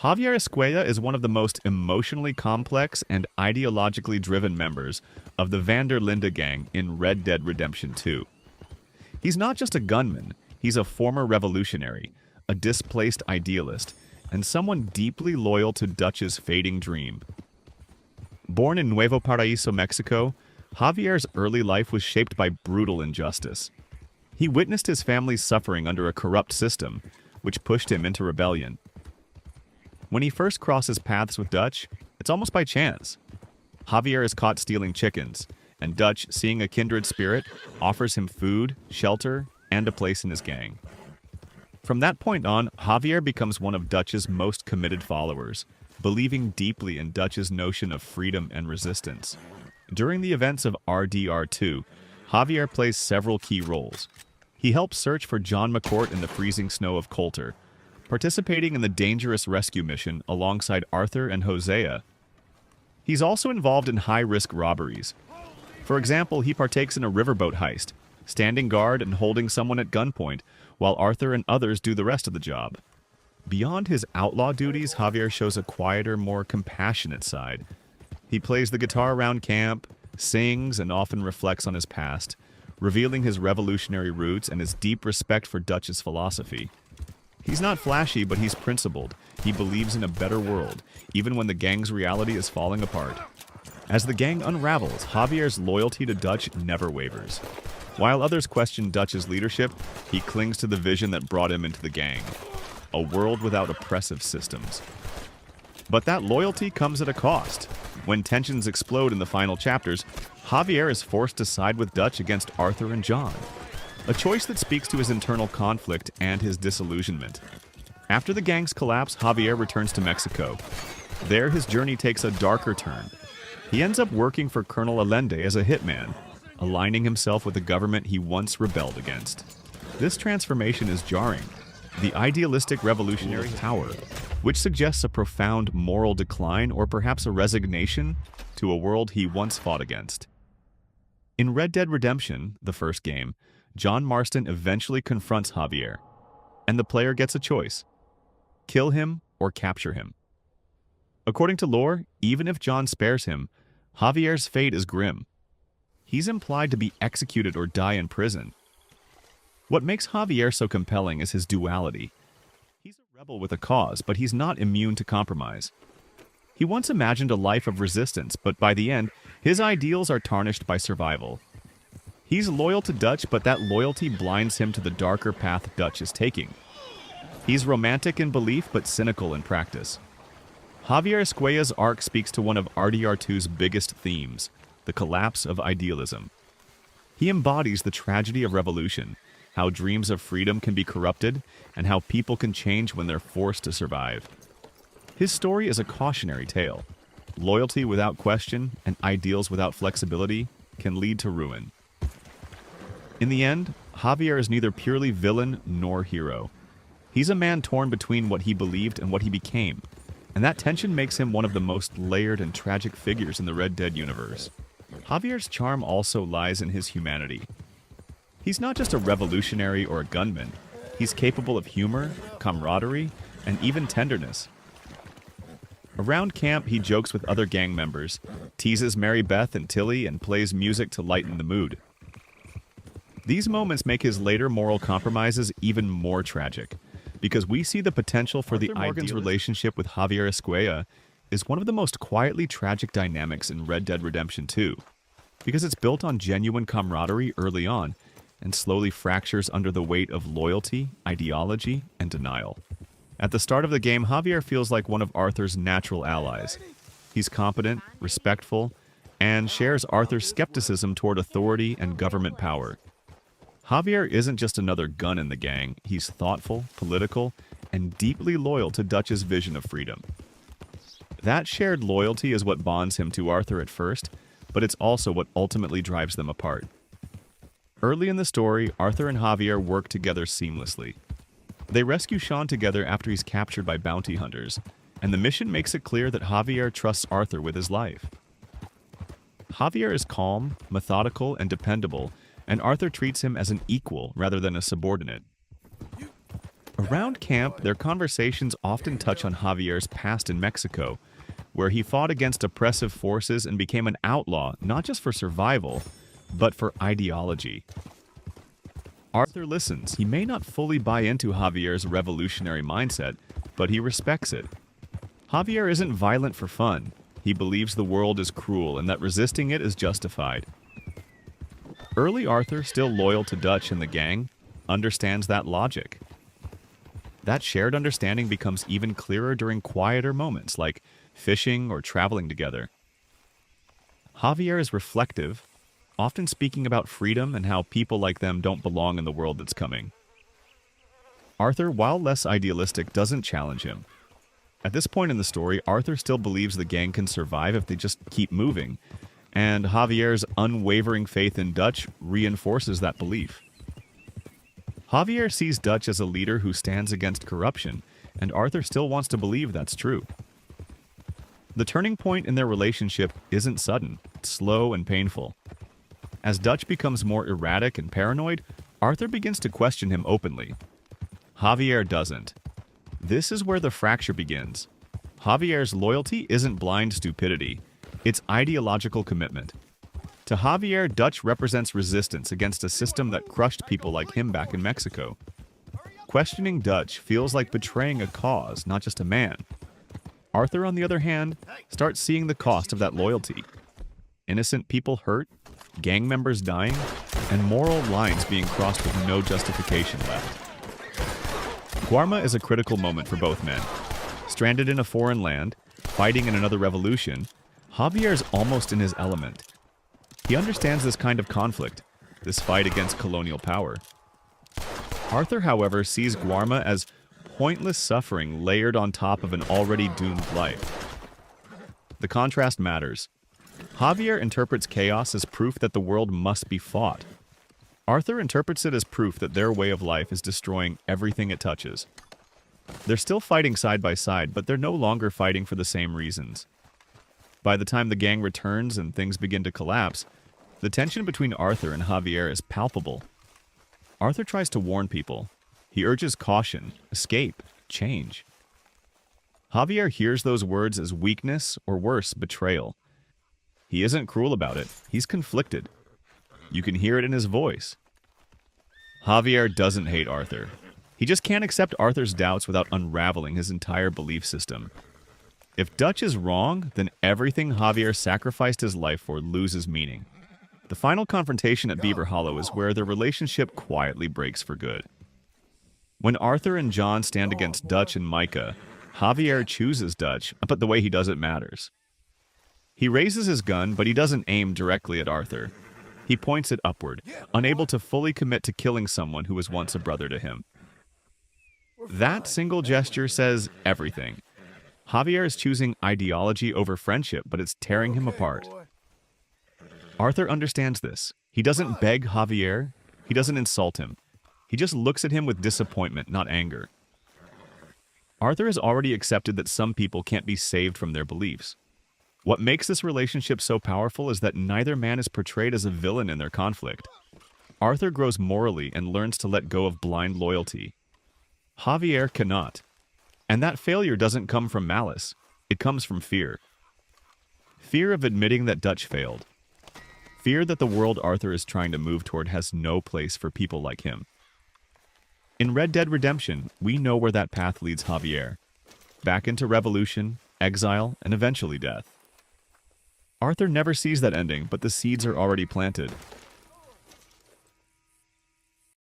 Javier Escuella is one of the most emotionally complex and ideologically driven members of the Linde gang in Red Dead Redemption 2. He's not just a gunman, he's a former revolutionary, a displaced idealist, and someone deeply loyal to Dutch's fading dream. Born in Nuevo Paraíso, Mexico, Javier's early life was shaped by brutal injustice. He witnessed his family's suffering under a corrupt system, which pushed him into rebellion. When he first crosses paths with Dutch, it's almost by chance. Javier is caught stealing chickens, and Dutch, seeing a kindred spirit, offers him food, shelter, and a place in his gang. From that point on, Javier becomes one of Dutch's most committed followers, believing deeply in Dutch's notion of freedom and resistance. During the events of RDR2, Javier plays several key roles. He helps search for John McCourt in the freezing snow of Coulter, participating in the dangerous rescue mission alongside Arthur and Hosea. He's also involved in high-risk robberies. For example, he partakes in a riverboat heist, standing guard and holding someone at gunpoint, while Arthur and others do the rest of the job. Beyond his outlaw duties, Javier shows a quieter, more compassionate side. He plays the guitar around camp, sings, and often reflects on his past, revealing his revolutionary roots and his deep respect for Dutch's philosophy. He's not flashy, but he's principled. He believes in a better world, even when the gang's reality is falling apart. As the gang unravels, Javier's loyalty to Dutch never wavers. While others question Dutch's leadership, he clings to the vision that brought him into the gang. A world without oppressive systems. But that loyalty comes at a cost. When tensions explode in the final chapters, Javier is forced to side with Dutch against Arthur and John. A choice that speaks to his internal conflict and his disillusionment. After the gang's collapse, Javier returns to Mexico. There, his journey takes a darker turn. He ends up working for Colonel Linde as a hitman, aligning himself with the government he once rebelled against. This transformation is jarring. The idealistic revolutionary power, which suggests a profound moral decline or perhaps a resignation to a world he once fought against. In Red Dead Redemption, the first game, John Marston eventually confronts Javier, and the player gets a choice: kill him or capture him. According to lore, even if John spares him, Javier's fate is grim. He's implied to be executed or die in prison. What makes Javier so compelling is his duality. He's a rebel with a cause, but he's not immune to compromise. He once imagined a life of resistance, but by the end, his ideals are tarnished by survival. He's loyal to Dutch, but that loyalty blinds him to the darker path Dutch is taking. He's romantic in belief, but cynical in practice. Javier Escuella's arc speaks to one of RDR2’s biggest themes, the collapse of idealism. He embodies the tragedy of revolution, how dreams of freedom can be corrupted, and how people can change when they're forced to survive. His story is a cautionary tale. Loyalty without question and ideals without flexibility can lead to ruin. In the end, Javier is neither purely villain nor hero. He's a man torn between what he believed and what he became, and that tension makes him one of the most layered and tragic figures in the Red Dead universe. Javier's charm also lies in his humanity. He's not just a revolutionary or a gunman. He's capable of humor, camaraderie, and even tenderness. Around camp, he jokes with other gang members, teases Mary Beth and Tilly, and plays music to lighten the mood. These moments make his later moral compromises even more tragic, because we see the potential for the Morgan's relationship with Javier Escuella is one of the most quietly tragic dynamics in Red Dead Redemption 2, because it's built on genuine camaraderie early on and slowly fractures under the weight of loyalty, ideology, and denial. At the start of the game, Javier feels like one of Arthur's natural allies. He's competent, respectful, and shares Arthur's skepticism toward authority and government power. Javier isn't just another gun in the gang. He's thoughtful, political, and deeply loyal to Dutch's vision of freedom. That shared loyalty is what bonds him to Arthur at first, but it's also what ultimately drives them apart. Early in the story, Arthur and Javier work together seamlessly. They rescue Sean together after he's captured by bounty hunters, and the mission makes it clear that Javier trusts Arthur with his life. Javier is calm, methodical, and dependable, and Arthur treats him as an equal rather than a subordinate. A Around camp, their conversations often touch on Javier's past in Mexico, where he fought against oppressive forces and became an outlaw, not just for survival, but for ideology. Arthur listens. He may not fully buy into Javier's revolutionary mindset, but he respects it. Javier isn't violent for fun. He believes the world is cruel and that resisting it is justified. Early Arthur, still loyal to Dutch and the gang, understands that logic. That shared understanding becomes even clearer during quieter moments like fishing or traveling together. Javier is reflective, often speaking about freedom and how people like them don't belong in the world that's coming. Arthur, while less idealistic, doesn't challenge him. At this point in the story, Arthur still believes the gang can survive if they just keep moving, and Javier's unwavering faith in Dutch reinforces that belief. Javier sees Dutch as a leader who stands against corruption, and Arthur still wants to believe that's true. The turning point in their relationship isn't sudden, it's slow and painful. As Dutch becomes more erratic and paranoid, Arthur begins to question him openly. Javier doesn't. This is where the fracture begins. Javier's loyalty isn't blind stupidity, it's ideological commitment. To Javier, Dutch represents resistance against a system that crushed people like him back in Mexico. Questioning Dutch feels like betraying a cause, not just a man. Arthur, on the other hand, starts seeing the cost of that loyalty. Innocent people hurt, gang members dying, and moral lines being crossed with no justification left. Guarma is a critical moment for both men. Stranded in a foreign land, fighting in another revolution, Javier is almost in his element. He understands this kind of conflict, this fight against colonial power. Arthur, however, sees Guarma as pointless suffering layered on top of an already doomed life. The contrast matters. Javier interprets chaos as proof that the world must be fought. Arthur interprets it as proof that their way of life is destroying everything it touches. They're still fighting side by side, but they're no longer fighting for the same reasons. By the time the gang returns and things begin to collapse, the tension between Arthur and Javier is palpable. Arthur tries to warn people. He urges caution, escape, change. Javier hears those words as weakness or worse, betrayal. He isn't cruel about it. He's conflicted. You can hear it in his voice. Javier doesn't hate Arthur. He just can't accept Arthur's doubts without unraveling his entire belief system. If Dutch is wrong, then everything Javier sacrificed his life for loses meaning. The final confrontation at Beaver Hollow is where their relationship quietly breaks for good. When Arthur and John stand against Dutch and Micah, Javier chooses Dutch, but the way he does it matters. He raises his gun, but he doesn't aim directly at Arthur. He points it upward, unable to fully commit to killing someone who was once a brother to him. That single gesture says everything. Javier is choosing ideology over friendship, but it's tearing him apart. Arthur understands this. He doesn't beg Javier. He doesn't insult him. He just looks at him with disappointment, not anger. Arthur has already accepted that some people can't be saved from their beliefs. What makes this relationship so powerful is that neither man is portrayed as a villain in their conflict. Arthur grows morally and learns to let go of blind loyalty. Javier cannot. And that failure doesn't come from malice. It comes from fear. Fear of admitting that Dutch failed. Fear that the world Arthur is trying to move toward has no place for people like him. In Red Dead Redemption, we know where that path leads Javier. Back into revolution, exile, and eventually death. Arthur never sees that ending, but the seeds are already planted.